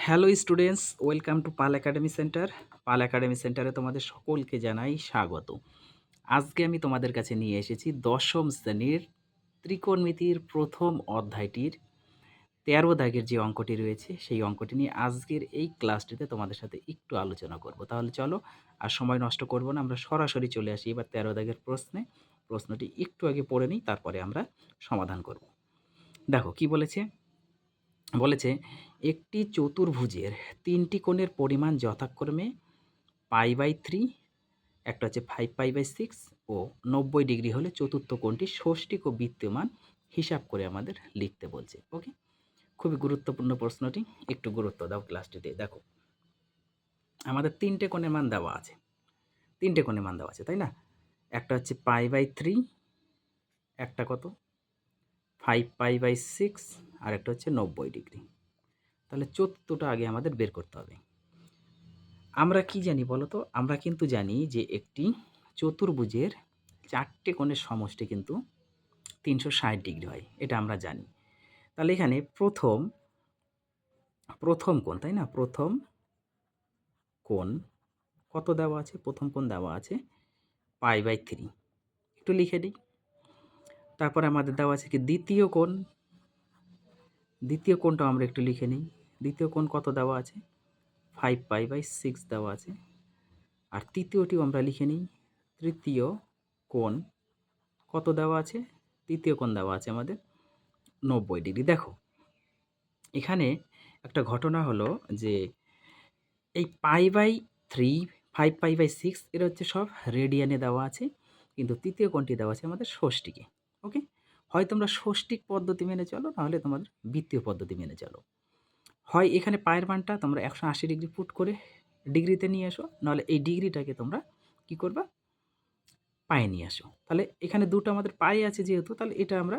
Hello students, welcome to Pal academy centre. Pal academy সেন্টারে তোমাদের সকলকে জানাই স্বাগত। আজকে আমি তোমাদের কাছে নিয়ে এসেছি দশম শ্রেণীর ত্রিকোণমিতির প্রথম অধ্যায়টির ১৩ দাগের যে অঙ্কটি রয়েছে সেই অঙ্কটি নিয়ে আজকের এই ক্লাসটিতে তোমাদের সাথে একটু আলোচনা করব। তাহলে চলো আর সময় নষ্ট করব না, আমরা সরাসরি চলে আসি এবার ১৩ দাগের প্রশ্নে। প্রশ্নটি একটু আগে পড়ে নিই, তারপরে আমরা সমাধান করব। দেখো কি বলেছে। বলেছে একটি চতুর্ভুজের তিনটি কোণের পরিমাণ যথাক্রমে π/3, একটা হচ্ছে 5π/6 ও 90 ডিগ্রি হলে চতুর্থ কোণটি ষষ্ঠিক ও বৃত্তীয়মান হিসাব করে আমাদের লিখতে বলছে। ওকে, খুবই গুরুত্বপূর্ণ প্রশ্নটি, একটু গুরুত্ব দাও ক্লাসটিতে। দেখো আমাদের তিনটে কোণের মান দেওয়া আছে, তিনটে কোণের মান দেওয়া আছে, তাই না? একটা হচ্ছে π/3, একটা কত 5π/6, আর একটা হচ্ছে 90 ডিগ্রি। তাহলে চতুর্থটা আগে আমাদের বের করতে হবে। আমরা কি জানি বলো তো? আমরা কিন্তু জানি যে একটি চতুর্ভুজের চারটে কোণের সমষ্টি কিন্তু ৩৬০ ডিগ্রি হয়, এটা আমরা জানি। তাহলে এখানে প্রথম কোণ, তাই না? প্রথম কোণ কত দেওয়া আছে? প্রথম কোণ দেওয়া আছে π/3, একটু লিখে দিই। তারপরে আমাদের দেওয়া আছে কি দ্বিতীয় কোণ, দ্বিতীয় কোণটাও আমরা একটু লিখে নিই। দ্বিতীয় কোণ কত দেওয়া আছে? 5π/6 দেওয়া আছে। আর তৃতীয়টিও আমরা লিখে নিই। তৃতীয় কোণ কত দেওয়া আছে? তৃতীয় কোণ দেওয়া আছে আমাদের 90 ডিগ্রি। দেখো এখানে একটা ঘটনা হলো যে এই π/3, 5π/6 এরা হচ্ছে সব রেডিয়ানে দেওয়া আছে, কিন্তু তৃতীয় কোণটি দেওয়া আছে আমাদের ষষ্ঠীকে। ওকে, হয় তোমরা ষষ্ঠিক পদ্ধতি মেনে চলো, নাহলে তোমাদের বৃত্তীয় পদ্ধতি মেনে চলো। হয় এখানে পায়ের মানটা তোমরা 180 ডিগ্রি পুট করে ডিগ্রিতে নিয়ে এসো, নাহলে এই ডিগ্রিটাকে তোমরা কি করবা? পায়ে নিয়ে আসো। তাহলে এখানে দুটো আমাদের পায়ে আছে যেহেতু, তাহলে এটা আমরা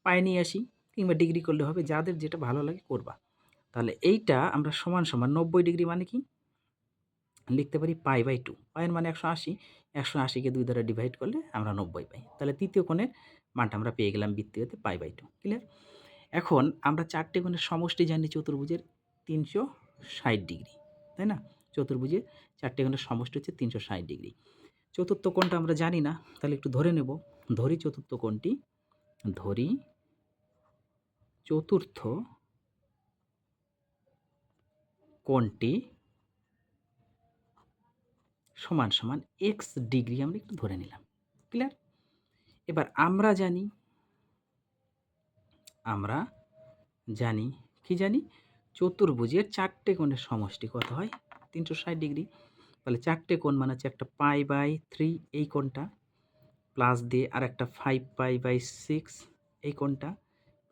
পায়ে নিয়ে আসি, কিংবা ডিগ্রি করলে হবে, যাদের যেটা ভালো লাগে করবা। তাহলে এইটা আমরা সমান সমান 90 ডিগ্রি মানে কি লিখতে পারি π/2। পায়ের মানে 180, 180কে 2 দ্বারা ডিভাইড করলে আমরা 90 পাই। তাহলে তৃতীয় কোণের মানটা আমরা পেয়ে গেলাম বৃত্তীয়তে π/2। ক্লিয়ার? এখন আমরা চারটে কোণের সমষ্টি জানি চতুর্ভুজের ৩৬০ ডিগ্রি, তাই না? চতুর্ভুজের চারটে কোণের সমষ্টি হচ্ছে ৩৬০ ডিগ্রি। চতুর্থ কোণটা আমরা জানি না, তাহলে একটু ধরে নেব। ধরি চতুর্থ কোণটি, ধরি চতুর্থ কোণটি সমান সমান এক্স ডিগ্রি আমরা একটু ধরে নিলাম। ক্লিয়ার? এবার আমরা জানি কি জানি? চতুর্ভুজের চারটে কোণের সমষ্টি কত হয়? ৩৬০ ডিগ্রি। তাহলে চারটে কোণ মানে হচ্ছে একটা π/3 এই কোণটা, প্লাস দিয়ে আর একটা 5π/6 এই কোণটা,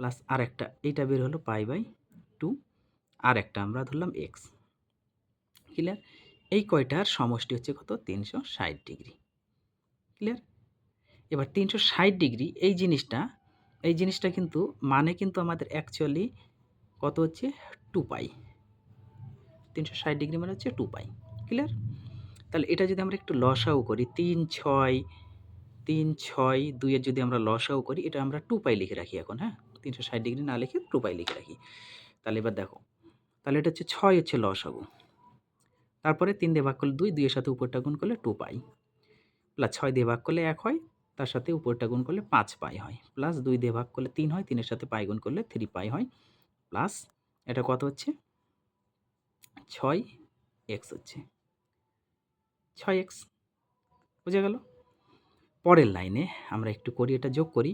প্লাস আর একটা এইটা বের হলো π/2, আর একটা আমরা ধরলাম এক্স। ক্লিয়ার? এই কয়টার সমষ্টি হচ্ছে কত? ৩৬০ ডিগ্রি। ক্লিয়ার? এবার ৩৬০ ডিগ্রি এই জিনিসটা কিন্তু মানে কিন্তু আমাদের অ্যাকচুয়ালি কত হচ্ছে? 2π। ৩৬০ ডিগ্রি মানে হচ্ছে 2π। ক্লিয়ার? তাহলে এটা যদি আমরা একটু লসাও করি, ৩, ৬, ২ এর যদি আমরা লসাও করি, এটা আমরা 2π লিখে রাখি এখন। হ্যাঁ, ৩৬০ ডিগ্রি না লিখে 2π লিখে রাখি। তাহলে এবার দেখো, তাহলে এটা হচ্ছে ৬ হচ্ছে লসাগু। তারপরে ৩ দিয়ে ভাগ করলে 2, 2 এর সাথে উপরটা গুণ করলে 2π, প্লাস 6 দিয়ে ভাগ করলে 1 হয়, তার সাথে উপরটা গুণ করলে 5π হয়, প্লাস 2 দিয়ে ভাগ করলে 3 হয়, 3 এর সাথে পাই গুণ করলে 3π হয়, প্লাস এটা কত হচ্ছে? 6x হচ্ছে 6x। বুঝা গেল? পরের লাইনে আমরা একটু করি, এটা যোগ করি।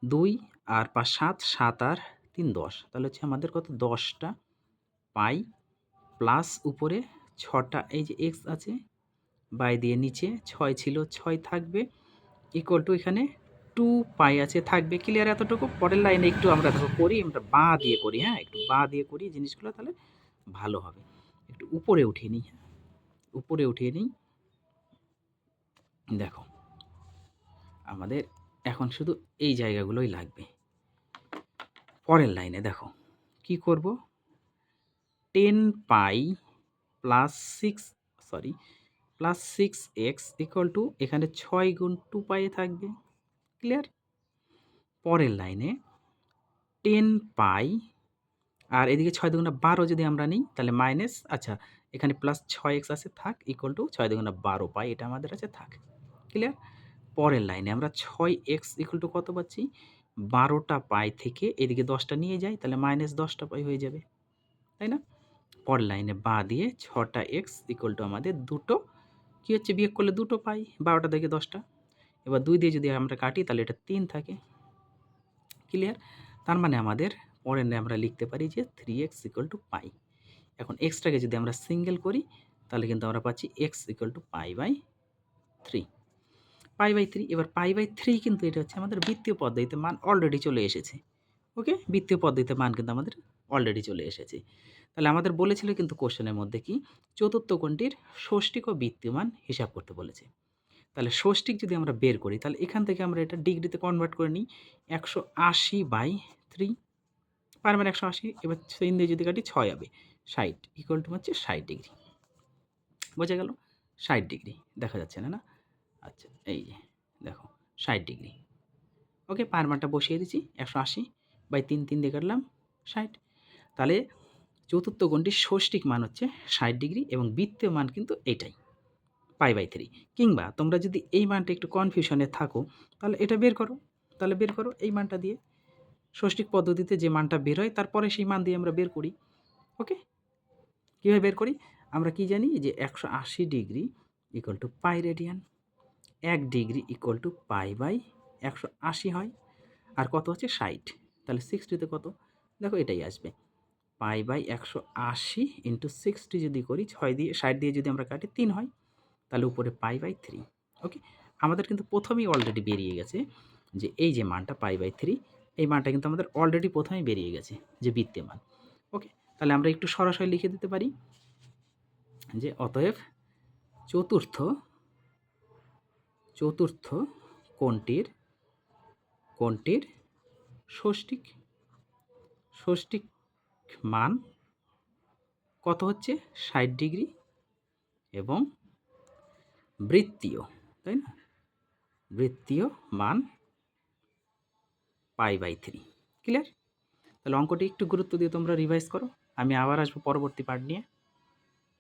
2 আর 5 7, 7 আর 3 10, তাহলে হচ্ছে আমাদের কত? 10টা পাই, প্লাস উপরে 6টা এই যে এক্স আছে, বাই দিয়ে নিচে 6 ছিল 6 থাকবে, ইকুয়াল টু এখানে 2π আছে থাকবে। ক্লিয়ার? এতটুকু। পরের লাইনে একটু আমরা দেখো করি, আমরা বাঁ দিয়ে করি। হ্যাঁ, একটু বাঁ দিয়ে করি জিনিসগুলো, তাহলে ভালো হবে। একটু উপরে উঠিয়ে নিই, উপরে উঠিয়ে নিই। দেখো আমাদের এখন শুধু এই জায়গাগুলোই লাগবে। পরের লাইনে দেখো কি করব? 10π প্লাস 6x ইকুয়াল টু এখানে 6 গুণ 2π থাকবে। ক্লিয়ার? পরের লাইনে 10π আর এদিকে 6 দুগুণা 12 যদি আমরা নিই তাহলে মাইনাস আচ্ছা এখানে প্লাস 6x আছে থাক ইকুয়াল টু 6 দুগুণা 12 পাই এটা আমাদের আছে থাক। ক্লিয়ার? পরের লাইনে আমরা 6x ইকুয়াল টু কত পাচ্ছি? 12টা পাই থেকে এদিকে 10টা নিয়ে যাই তাহলে মাইনাস 10টা পাই হয়ে যাবে। তাই না? পরের লাইনে বাঁ দিয়ে 6টা x ইকুয়াল টু আমাদের দুটো কি হচ্ছে বিয়োগ করলে দুটো পাই 12টা থেকে 10টা। এবার 2 দিয়ে যদি আমরা কাটি তাহলে এটা 3 থাকে। ক্লিয়ার? তার মানে আমাদের পরের আমরা লিখতে পারি যে 3x ইকুয়াল টু পাই। এখন এক্সটাকে যদি আমরা সিঙ্গেল করি তাহলে কিন্তু আমরা পাচ্ছি x equal to pi by 3। Pi by 3 এবার পাই বাই 3 কিন্তু এটা হচ্ছে আমাদের বৃত্তীয় পদ্ধতিতে মান অলরেডি চলে এসেছে। ওকে? বৃত্তীয় পদ্ধতিতে মান কিন্তু আমাদের অলরেডি চলে এসেছে। তাহলে আমাদের বলেছিল কিন্তু কোশ্চেনের মধ্যে কি চতুর্থ কোণটির ষষ্ঠিক ও বৃত্তীয় মান হিসাব করতে বলেছে। তাহলে ষষ্ঠিক যদি আমরা বের করি তাহলে এখান থেকে আমরা এটা ডিগ্রিতে কনভার্ট করে নিই 180/3 পার মানে 180 এবার 3 দিয়ে যদি কাটি 6 হবে 60 ইকুয়াল টু হচ্ছে 60 ডিগ্রি। বোঝা গেল? 60 ডিগ্রি দেখা যাচ্ছে না, না? আচ্ছা এই যে দেখো 60 ডিগ্রি। ওকে পার মানটা বসিয়ে দিচ্ছি 180/3 3 দিয়ে কাটলাম 60। তাহলে চতুর্থ কোণটির ষষ্ঠিক মান হচ্ছে 60 ডিগ্রি এবং বৃত্তীয় মান কিন্তু এটাই পাই বাই 3। কিংবা তোমরা যদি এই মানটা একটু কনফিউশনে থাকো তাহলে এটা বের করো। তাহলে বের করো এই মানটা দিয়ে। ষষ্ঠিক পদ্ধতিতে যে মানটা বের হয় তারপরে সেই মান দিয়ে আমরা বের করি। ওকে? কীভাবে বের করি? আমরা কি জানি যে 180 degree equal to pi radian. 1 degree equal to pi by 180 হয়। আর কত হচ্ছে 60। তাহলে 60 তে কত? দেখো এটাই আসবে। পাই বাই 180 ইন্টু 60 যদি করি 6 দিয়ে 60 দিয়ে যদি আমরা কাটি 3 হয়। তাহলে উপরে পাই বাই 3। ওকে? আমাদের কিন্তু প্রথমেই অলরেডি বেরিয়ে গেছে যে এই যে মানটা পাই বাই 3 এই মানটা কিন্তু আমাদের অলরেডি প্রথমেই বেরিয়ে গেছে যে বৃত্তীয় মান। ওকে? তাহলে আমরা একটু সরাসরি লিখে দিতে পারি যে অতএব চতুর্থ কোণটির ষষ্ঠিক মান কত হচ্ছে 60 ডিগ্রি এবং বৃত্তীয়, তাই না? বৃত্তীয় মান পাই বাই 3। ক্লিয়ার? তাহলে অঙ্কটি একটু গুরুত্ব দিয়ে তোমরা রিভাইজ করো। আমি আবার আসবো পরবর্তী পার্ট নিয়ে।